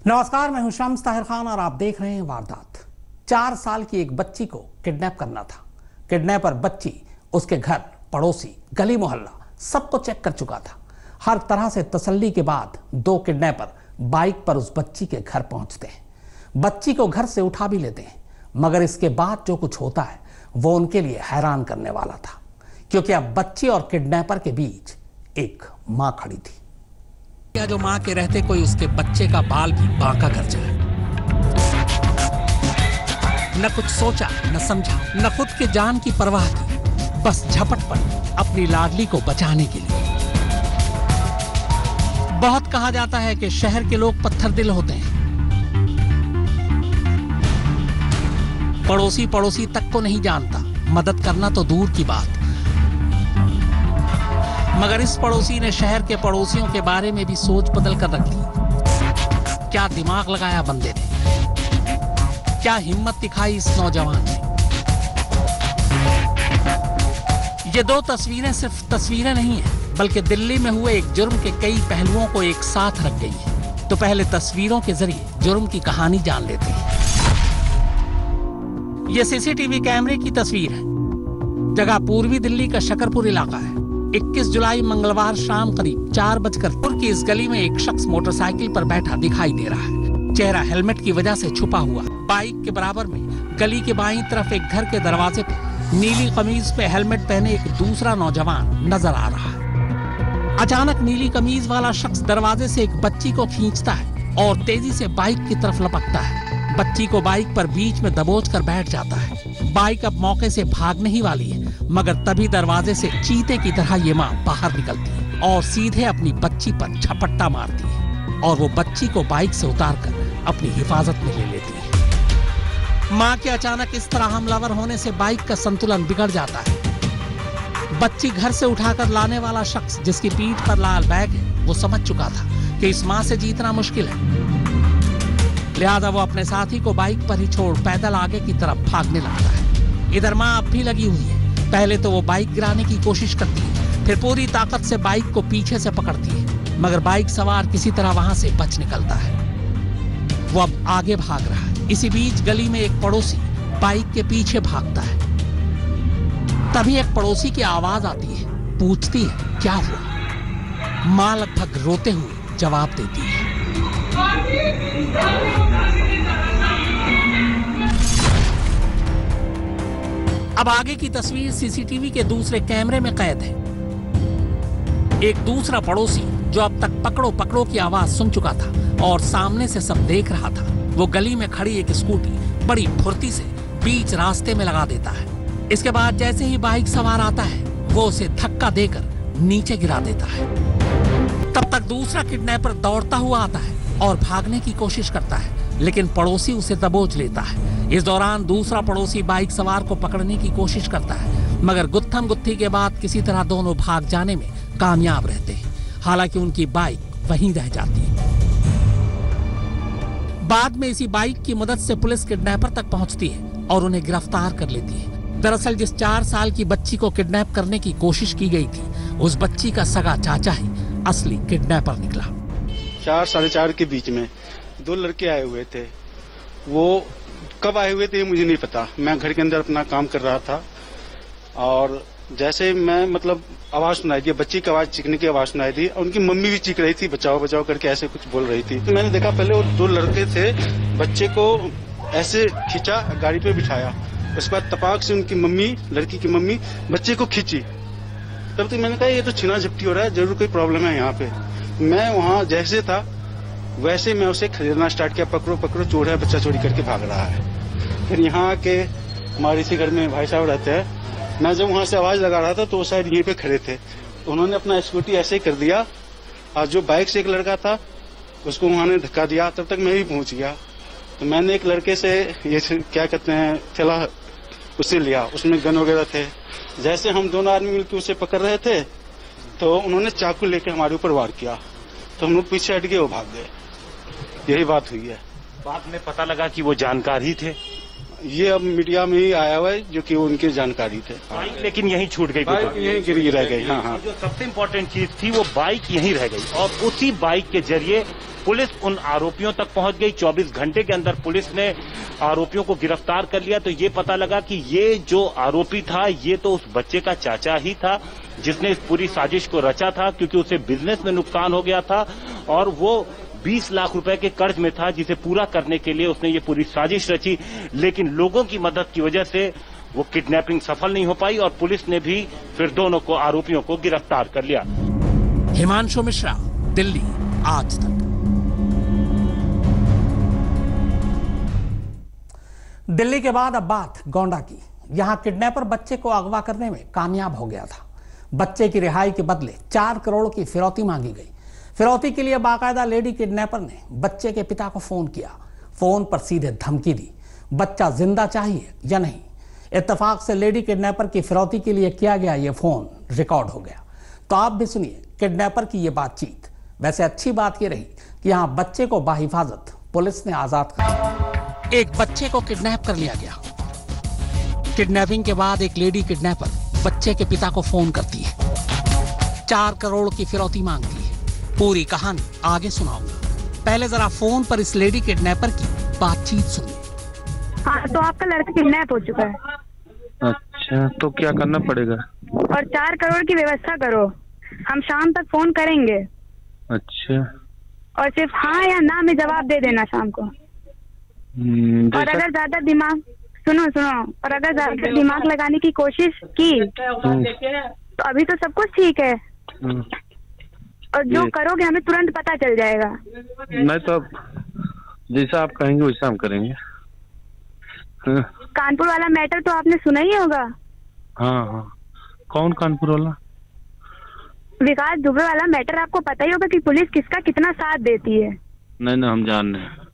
नमस्कार, मैं हूं शम्स ताहिर खान और आप देख रहे हैं वारदात। 4 साल की एक बच्ची को किडनैप करना था। किडनैपर बच्ची, उसके घर, पड़ोसी, गली मोहल्ला सबको चेक कर चुका था। हर तरह से तसल्ली के बाद 2 किडनैपर बाइक पर उस बच्ची के घर पहुंचते हैं। बच्ची को घर से उठा भी लेते हैं, मगर इसके बाद जो कुछ होता है वो उनके लिए हैरान करने वाला था, क्योंकि अब बच्ची और किडनैपर के बीच एक मां खड़ी थी। या जो मां के रहते कोई उसके बच्चे का बाल भी बांका कर जाए। न कुछ सोचा, न समझा, न खुद के जान की परवाह की, बस झपट पड़ी अपनी लाडली को बचाने के लिए। बहुत कहा जाता है कि शहर के लोग पत्थर दिल होते हैं। पड़ोसी तक को नहीं जानता, मदद करना तो दूर की बात। मगर इस पड़ोसी ने शहर के पड़ोसियों के बारे में भी सोच बदल कर रख ली। क्या दिमाग लगाया बंदे ने, क्या हिम्मत दिखाई इस नौजवान ने। ये 2 तस्वीरें सिर्फ तस्वीरें नहीं है, बल्कि दिल्ली में हुए एक जुर्म के कई पहलुओं को एक साथ रख गई है। तो पहले तस्वीरों के जरिए जुर्म की कहानी जान लेते हैं। यह सीसीटीवी कैमरे की तस्वीर है। जगह पूर्वी दिल्ली का शकरपुर इलाका है। 21 जुलाई मंगलवार शाम करीब 4:00 की इस गली में एक शख्स मोटरसाइकिल पर बैठा दिखाई दे रहा है। चेहरा हेलमेट की वजह से छुपा हुआ। बाइक के बराबर में गली के बाईं तरफ एक घर के दरवाजे पर नीली कमीज पे हेलमेट पहने एक दूसरा नौजवान नजर आ रहा है। अचानक नीली कमीज वाला शख्स दरवाजे से एक बच्ची को खींचता है और तेजी से बाइक की तरफ लपकता है। बच्ची को बाइक पर बीच में दबोच कर बैठ जाता है। बाइक अब मौके से भागने ही वाली है, मगर तभी दरवाजे से चीते की तरह ये मां बाहर निकलती है और सीधे अपनी बच्ची पर झपट्टा मारती है और वो बच्ची को बाइक से उतारकर अपनी हिफाजत में ले लेती है। मां के अचानक इस तरह हमलावर होने से बाइक का संतुलन बिगड़ जाता है। बच्ची घर से उठाकर लाने वाला शख्स, जिसकी पीठ पर लाल बैग है, वो समझ चुका था कि इस मां से जीतना मुश्किल है। लिहाजा वो अपने साथी को बाइक पर ही छोड़ पैदल आगे की तरफ भागने लगता है। इधर मां अब भी लगी हुई है। पहले तो वो बाइक गिराने की कोशिश करती है, फिर पूरी ताकत से बाइक को पीछे से पकड़ती है, मगर बाइक सवार किसी तरह वहां से बच निकलता है। वो अब आगे भाग रहा है। इसी बीच गली में एक पड़ोसी बाइक के पीछे भागता है। तभी एक पड़ोसी की आवाज आती है। पूछती है क्या हुआ। मां लगभग रोते हुए जवाब देती है, अब आगे की तस्वीर सीसीटीवी के दूसरे कैमरे में कैद है। एक दूसरा पड़ोसी जो अब तक पकड़ो पकड़ो की आवाज सुन चुका था और सामने से सब देख रहा था, वो गली में खड़ी एक स्कूटी बड़ी फुर्ती से बीच रास्ते में लगा देता है। इसके बाद जैसे ही बाइक सवार आता है, वो उसे धक्का देकर नीचे गिरा देता है। तब तक दूसरा किडनैपर दौड़ता हुआ आता है और भागने की कोशिश करता है, लेकिन पड़ोसी उसे दबोच लेता है। इस दौरान दूसरा पड़ोसी बाइक सवार को पकड़ने की कोशिश करता है, मगर गुत्थम गुत्थी के बाद किसी तरह दोनों भाग जाने में कामयाब रहते हैं। हालांकि उनकी बाइक वहीं रह जाती है। बाद में इसी बाइक की मदद से पुलिस किडनैपर तक पहुंचती है और उन्हें गिरफ्तार कर लेती है। दरअसल जिस 4 साल की बच्ची को किडनैप करने की कोशिश की गई थी, उस बच्ची का सगा चाचा ही असली किडनैपर निकला। 4 साढ़े 4 के बीच में 2 लड़के आए हुए थे। वो कब आए हुए थे मुझे नहीं पता। मैं घर के अंदर अपना काम कर रहा था और जैसे मैं मतलब आवाज सुनाई थी, बच्ची की आवाज, चीखने की आवाज सुनाई थी और उनकी मम्मी भी चीख रही थी, बचाओ बचाओ करके ऐसे कुछ बोल रही थी। तो मैंने देखा पहले वो 2 लड़के थे, बच्चे को ऐसे खींचा, गाड़ी पे बिठाया। उसके बाद तपाक से उनकी मम्मी, लड़की की मम्मी बच्चे को खींची। तब तक मैंने कहा ये तो छीना झपटी हो रहा है, जरूर कोई प्रॉब्लम है यहाँ पे। मैं वहाँ जैसे था वैसे मैं उसे खरीदना स्टार्ट किया। पकड़ो पकड़ो, चोर है, बच्चा चोरी करके भाग रहा है। फिर यहाँ आके हमारे इसी घर में भाई साहब रहते हैं। मैं जब वहां से आवाज लगा रहा था तो वो शायद यहीं पे खड़े थे। तो उन्होंने अपना स्कूटी ऐसे ही कर दिया और जो बाइक से एक लड़का था उसको उन्होंने धक्का दिया। तब तक मैं भी पहुंच गया। तो मैंने एक लड़के से ये क्या कहते हैं थैला उससे लिया, उसमें गन वगैरह थे। जैसे हम दोनों आदमी मिलकर उसे पकड़ रहे थे तो उन्होंने चाकू लेके हमारे ऊपर वार किया। तो हम लोग पीछे हट गए, वो भाग गए। यही बात हुई है। बाद में पता लगा कि वो जानकार ही थे। ये अब मीडिया में ही आया हुआ है जो कि उनकी जानकारी थे। बाइक लेकिन यहीं छूट गई, बाइक यहीं गिरी रह गई। हाँ हाँ, जो सबसे इम्पोर्टेंट चीज थी वो बाइक यहीं रह गई और उसी बाइक के जरिए पुलिस उन आरोपियों तक पहुंच गई। 24 घंटे के अंदर पुलिस ने आरोपियों को गिरफ्तार कर लिया। तो ये पता लगा कि ये जो आरोपी था ये तो उस बच्चे का चाचा ही था जिसने इस पूरी साजिश को रचा था, क्योंकि उसे बिजनेस में नुकसान हो गया था और वो 20 लाख रुपए के कर्ज में था जिसे पूरा करने के लिए उसने ये पूरी साजिश रची। लेकिन लोगों की मदद की वजह से वो किडनैपिंग सफल नहीं हो पाई और पुलिस ने भी फिर दोनों को आरोपियों को गिरफ्तार कर लिया। हिमांशु मिश्रा, दिल्ली, आज तक। दिल्ली के बाद अब बात गोंडा की। यहां किडनैपर बच्चे को अगवा करने में कामयाब हो गया था। बच्चे की रिहाई के बदले 4 करोड़ की फिरौती मांगी गई। फिरौती के लिए बाकायदा लेडी किडनैपर ने बच्चे के पिता को फोन किया। फोन पर सीधे धमकी दी, बच्चा जिंदा चाहिए या नहीं। इत्तेफाक से लेडी किडनैपर की फिरौती के लिए किया गया ये फोन रिकॉर्ड हो गया। तो आप भी सुनिए किडनैपर की ये बातचीत। वैसे अच्छी बात ये रही कि यहाँ बच्चे को बाहिफाजत पुलिस ने आजाद कर दिया। एक बच्चे को किडनैप कर लिया गया। किडनैपिंग के बाद एक लेडी किडनैपर बच्चे के पिता को फोन करती है, 4 करोड़ की फिरौती मांगती है। पूरी कहानी आगे सुनाऊंगा। पहले जरा फोन पर इस लेडी किडनैपर की बातचीत सुनिए। हाँ, तो आपका लड़का किडनैप हो चुका है। अच्छा, तो क्या करना पड़ेगा? और 4 करोड़ की व्यवस्था करो, हम शाम तक फोन करेंगे। अच्छा, और सिर्फ हाँ या ना में जवाब दे देना शाम को। और अगर ज्यादा दिमाग सुनो और अगर ज्यादा दिमाग लगाने की कोशिश की तो अभी तो सब कुछ ठीक है और जो करोगे हमें तुरंत पता चल जाएगा। नहीं तो अब जैसा आप कहेंगे वैसा हम करेंगे। कानपुर वाला मैटर तो आपने सुना ही होगा। हाँ, कौन कानपुर वाला? विकास दुबे वाला मैटर आपको पता ही होगा कि पुलिस किसका कितना साथ देती है। नहीं, हम जान रहे हैं।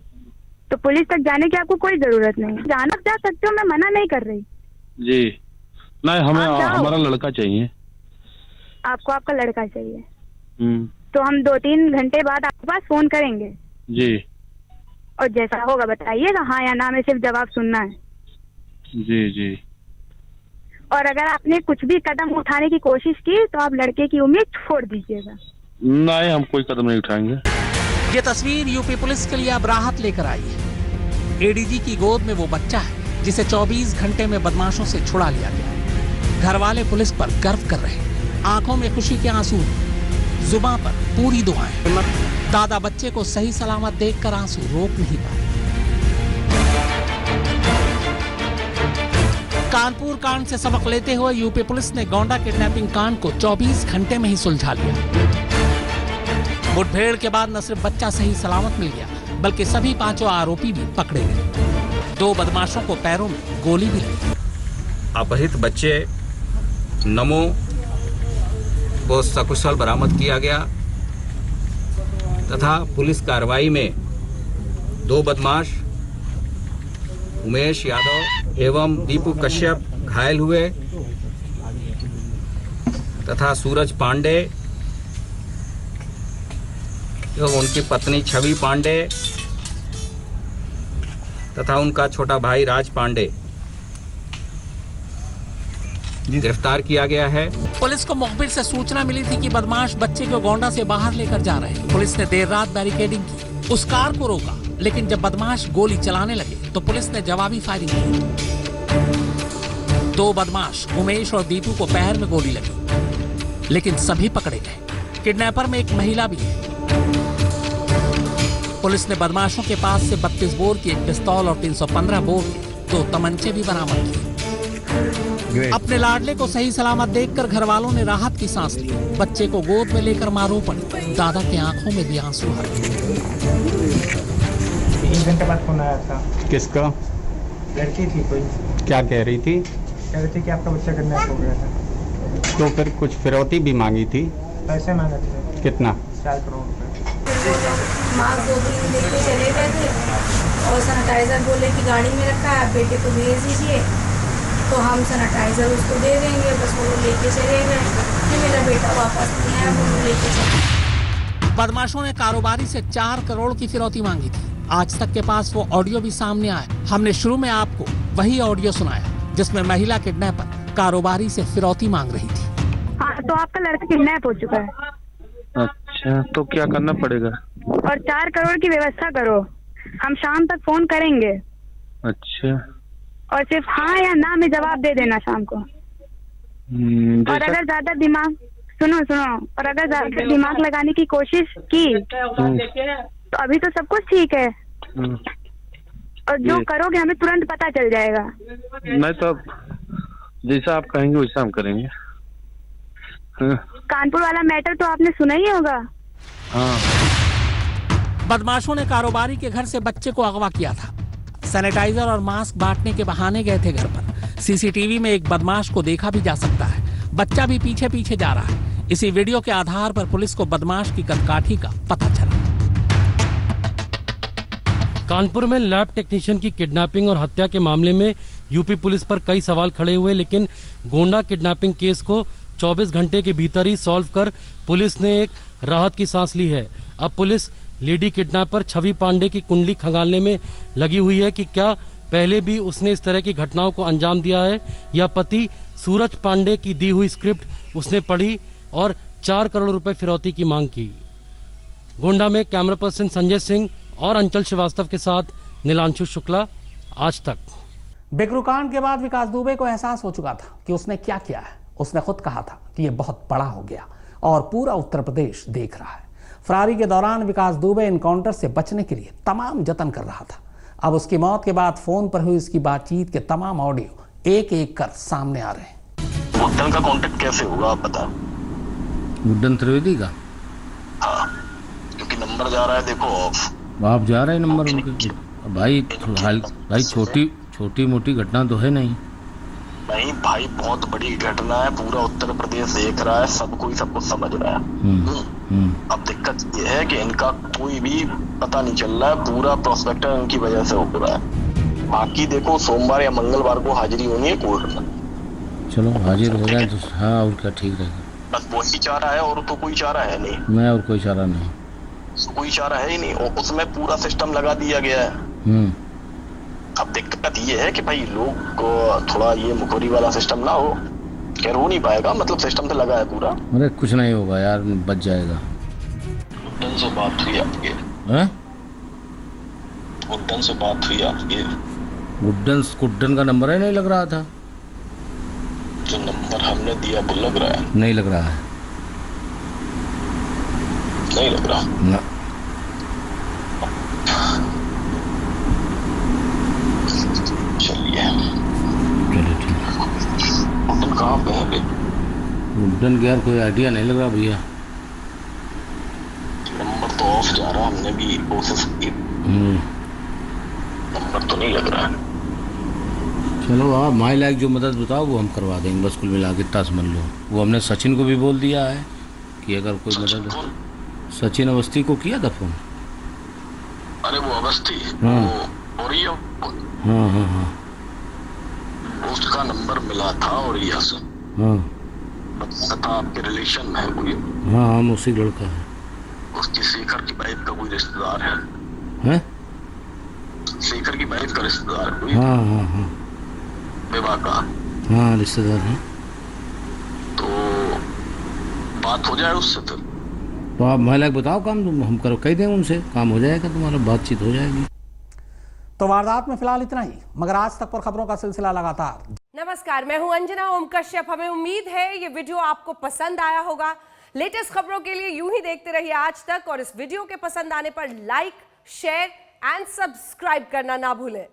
तो पुलिस तक जाने की आपको कोई जरूरत नहीं। जाना जा सकते हो, मैं मना नहीं कर रही। जी नहीं, हमें हमारा लड़का चाहिए। आपको आपका लड़का चाहिए तो हम 2-3 घंटे बाद आपके पास फोन करेंगे। जी, और जैसा होगा बताइएगा, हाँ या ना में सिर्फ जवाब सुनना है। जी। और अगर आपने कुछ भी कदम उठाने की कोशिश की तो आप लड़के की उम्मीद छोड़ दीजिएगा। नहीं, हम कोई कदम नहीं उठाएंगे। ये तस्वीर यूपी पुलिस के लिए अब राहत लेकर आई है। एडीजी की गोद में वो बच्चा है जिसे 24 घंटे में बदमाशों से छुड़ा लिया गया। घर वाले पुलिस पर गर्व कर रहे हैं, आंखों में खुशी के आंसू, जुबान पर पूरी दुआएं। दादा बच्चे को सही सलामत देखकर आंसू रोक नहीं पाए। कानपुर कांड से सबक लेते हुए यूपी पुलिस ने गोंडा किडनैपिंग कांड को 24 घंटे में ही सुलझा लिया। मुठभेड़ के बाद न सिर्फ बच्चा सही सलामत मिल गया, बल्कि सभी 5 आरोपी भी पकड़े गए। 2 बदमाशों को पैरों में गोली भी लगी। अपहृत बच्चे नमो को सकुशल बरामद किया गया तथा पुलिस कार्रवाई में 2 बदमाश उमेश यादव एवं दीपू कश्यप घायल हुए तथा सूरज पांडे एवं उनकी पत्नी छवि पांडे तथा उनका छोटा भाई राज पांडे गिरफ्तार किया गया है। पुलिस को मुखबिर से सूचना मिली थी कि बदमाश बच्चे को गोंडा से बाहर लेकर जा रहे हैं। पुलिस ने देर रात बैरिकेडिंग की, उस कार को रोका, लेकिन जब बदमाश गोली चलाने लगे तो पुलिस ने जवाबी फायरिंग की। 2 बदमाश उमेश और दीपू को पैर में गोली लगी, लेकिन सभी पकड़े गए। किडनैपर में एक महिला भी है। पुलिस ने बदमाशों के पास से 32 बोर की एक पिस्तौल और 315 बोर के 2 तमंचे भी बरामद किए। अपने लाडले को सही सलामत देखकर घर वालों ने राहत की सांस ली। बच्चे को गोद में लेकर मारो पड़ी। दादा की आंखों में भी आंसू आ गए। 3 घंटे बाद फोन आया था। किसका? लड़की थी कोई। क्या कह रही थी? कह रही थी कि आपका बच्चा किडनैप हो गया था। तो फिर कुछ फिरौती भी मांगी थी? पैसे मांगे थे। कितना? 4 करोड़ रुपए। मास्क 2-3 लेके चले गए थे और सैनिटाइजर बोले कि गाड़ी में रखा है, बेटे को भेज दीजिए तो हम सैनिटाइजर उसको दे देंगे। बस वो लेके चले गए। फिर मेरा बेटा वापस नहीं आया, वो लेके चले। बदमाशों ने कारोबारी से 4 करोड़ की फिरौती मांगी थी। आज तक के पास वो ऑडियो भी सामने आया। हमने शुरू में आपको वही ऑडियो सुनाया जिसमें महिला किडनैपर कारोबारी से फिरौती मांग रही थी। हाँ, तो आपका लड़का किडनैप हो चुका है अच्छा, तो क्या करना पड़ेगा? और 4 करोड़ की व्यवस्था करो, हम शाम तक फोन करेंगे। अच्छा। और सिर्फ हाँ या ना में जवाब दे देना शाम को। और अगर ज्यादा दिमाग सुनो, और अगर ज्यादा दिमाग लगाने की कोशिश की तो अभी तो सब कुछ ठीक है, और जो करोगे हमें तुरंत पता चल जाएगा। नहीं तो जैसा आप कहेंगे वैसा हम करेंगे। कानपुर वाला मैटर तो आपने सुना ही होगा। हाँ। बदमाशों ने कारोबारी के घर से बच्चे को अगवा किया था। सैनिटाइजर और मास्क बांटने के बहाने गए थे घर पर। सीसीटीवी में एक बदमाश को देखा भी जा सकता है। बच्चा भी पीछे पीछे जा रहा है। इसी वीडियो के आधार पर पुलिस को बदमाश की कदकाठी का पता चला। कानपुर में लैब टेक्नीशियन की किडनैपिंग और हत्या के मामले में यूपी पुलिस पर कई सवाल खड़े हुए, लेकिन गोंडा किडनैपिंग केस को 24 घंटे के भीतर ही सॉल्व कर पुलिस ने एक राहत की सांस ली है। अब पुलिस लेडी किडनैपर छवि पांडे की कुंडली खंगालने में लगी हुई है कि क्या पहले भी उसने इस तरह की घटनाओं को अंजाम दिया है, या पति सूरज पांडे की दी हुई स्क्रिप्ट उसने पढ़ी और 4 करोड़ रुपए फिरौती की मांग की। गोंडा में कैमरा पर्सन संजय सिंह और अंचल श्रीवास्तव के साथ नीलांशु शुक्ला, आज तक। बिकरूकांड के बाद विकास दुबे को एहसास हो चुका था कि उसने क्या किया है। उसने खुद कहा था कि यह बहुत बड़ा हो गया और पूरा उत्तर प्रदेश देख रहा है। फरारी के दौरान विकास दुबे एनकाउंटर से बचने के लिए तमाम जतन कर रहा था। अब उसकी मौत के बाद फोन पर हुई उसकी बातचीत के तमाम ऑडियो एक एक कर सामने आ रहे हैं। गुड्डन का कांटेक्ट कैसे हुआ आप बता? गुड्डन त्रिवेदी का? हाँ, क्योंकि नंबर जा रहा है, देखो ऑफ। आप जा रहे हैं नंबर उनके? भाई छोटी मोटी घटना तो है नहीं। नहीं भाई, बहुत बड़ी घटना है, पूरा उत्तर प्रदेश देख रहा है, सब कोई सब कुछ समझ रहा है। अब दिक्कत ये है कि इनका कोई भी पता नहीं चल रहा है, पूरा प्रोस्पेक्टर इनकी वजह से हो रहा है। बाकी देखो सोमवार या मंगलवार को हाजिरी होनी है कोर्ट में। चलो हाजिर हो जाए तो हाँ, और क्या ठीक रहेगा। बस वही चारा है, और तो कोई चारा है नहीं। मैं और कोई चारा नहीं, कोई चारा है ही नहीं, और उसमें पूरा सिस्टम लगा दिया गया है। अब दिक्कत ये है कि भाई लोग को थोड़ा ये मुखोरी वाला सिस्टम ना हो, खैर हो नहीं पाएगा, मतलब सिस्टम तो लगा है पूरा। अरे कुछ नहीं होगा यार, बच जाएगा। गुड्डन से बात हुई आपकी? गुड्डन से बात हुई आपकी? गुड्डन का नंबर ही नहीं लग रहा था। जो नंबर हमने दिया वो लग रहा है? नहीं लग रहा है। नहीं लग रहा ना। चलिए ठीक है। गुड्डन कहाँ पे है? गुड्डन का यार कोई आइडिया नहीं लग रहा भैया। नंबर तो ऑफ जा रहा, हमने भी कोशिश की, नंबर तो नहीं लग रहा है। चलो आप माई लायक जो मदद बताओ वो हम करवा देंगे, बस कुल मिला के इतना समझ लो। वो हमने सचिन को भी बोल दिया है कि अगर कोई मदद हो। सचिन अवस्थी को किया था फोन। अरे वो अवस्थी? हाँ। वो और ये हाँ। उसका नंबर मिला था और ये था आपके रिलेशन में है कोई? हाँ, हम उसी लड़का है। उसकी शेखर की वाइफ का कोई रिश्तेदार है? हैं? शेखर की वाइफ का रिश्तेदार कोई? हाँ। विवाह का? हाँ, रिश्तेदार है। तो बात हो जाए उससे फिर? तो आप महिला बताओ काम, तुम हम करो कह दें उनसे, काम हो जाएगा, तुम्हारा बातचीत हो जाएगी। तो वारदात में फिलहाल इतना ही, मगर आज तक पर खबरों का सिलसिला लगातार। नमस्कार, मैं हूं अंजना ओम कश्यप। हमें उम्मीद है ये वीडियो आपको पसंद आया होगा। लेटेस्ट खबरों के लिए यूं ही देखते रहिए आज तक, और इस वीडियो के पसंद आने पर लाइक, शेयर एंड सब्सक्राइब करना ना भूलें।